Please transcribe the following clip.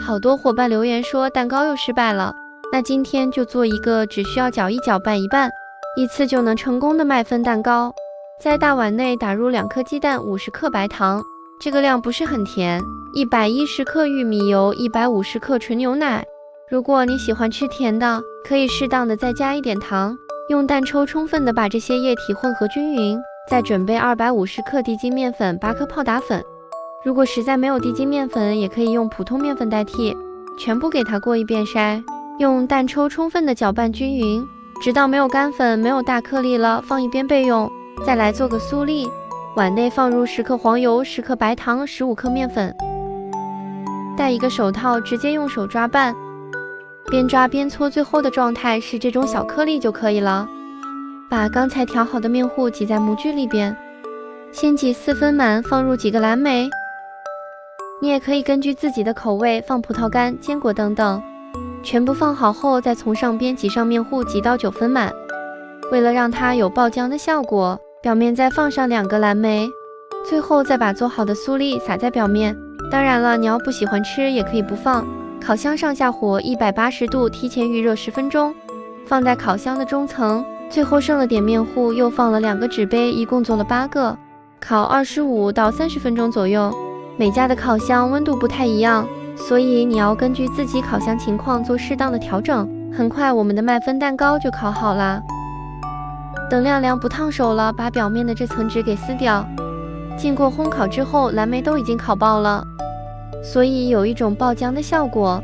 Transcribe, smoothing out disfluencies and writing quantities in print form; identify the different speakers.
Speaker 1: 好多伙伴留言说蛋糕又失败了，那今天就做一个只需要搅一搅拌一拌，一次就能成功的麦芬蛋糕。在大碗内打入2颗鸡蛋，50克白糖，这个量不是很甜，110克玉米油，150克纯牛奶。如果你喜欢吃甜的，可以适当的再加一点糖。用蛋抽充分的把这些液体混合均匀，再准备250克低筋面粉，8颗泡打粉。如果实在没有低筋面粉，也可以用普通面粉代替。全部给它过一遍筛，用蛋抽充分的搅拌均匀，直到没有干粉、没有大颗粒了，放一边备用。再来做个酥粒，碗内放入10克黄油、10克白糖、15克面粉。戴一个手套，直接用手抓拌。边抓边搓，最后的状态是这种小颗粒就可以了。把刚才调好的面糊挤在模具里边，先挤4分满，放入几个蓝莓。你也可以根据自己的口味放葡萄干、坚果等等。全部放好后，再从上边挤上面糊，挤到9分满。为了让它有爆浆的效果，表面再放上2个蓝莓，最后再把做好的酥粒撒在表面。当然了，你要不喜欢吃也可以不放。烤箱上下火180度，提前预热10分钟，放在烤箱的中层。最后剩了点面糊，又放了2个纸杯，一共做了8个，烤25到30分钟左右。每家的烤箱温度不太一样，所以你要根据自己烤箱情况做适当的调整。很快我们的麦芬蛋糕就烤好啦。等晾凉不烫手了，把表面的这层纸给撕掉。经过烘烤之后，蓝莓都已经烤爆了，所以有一种爆浆的效果。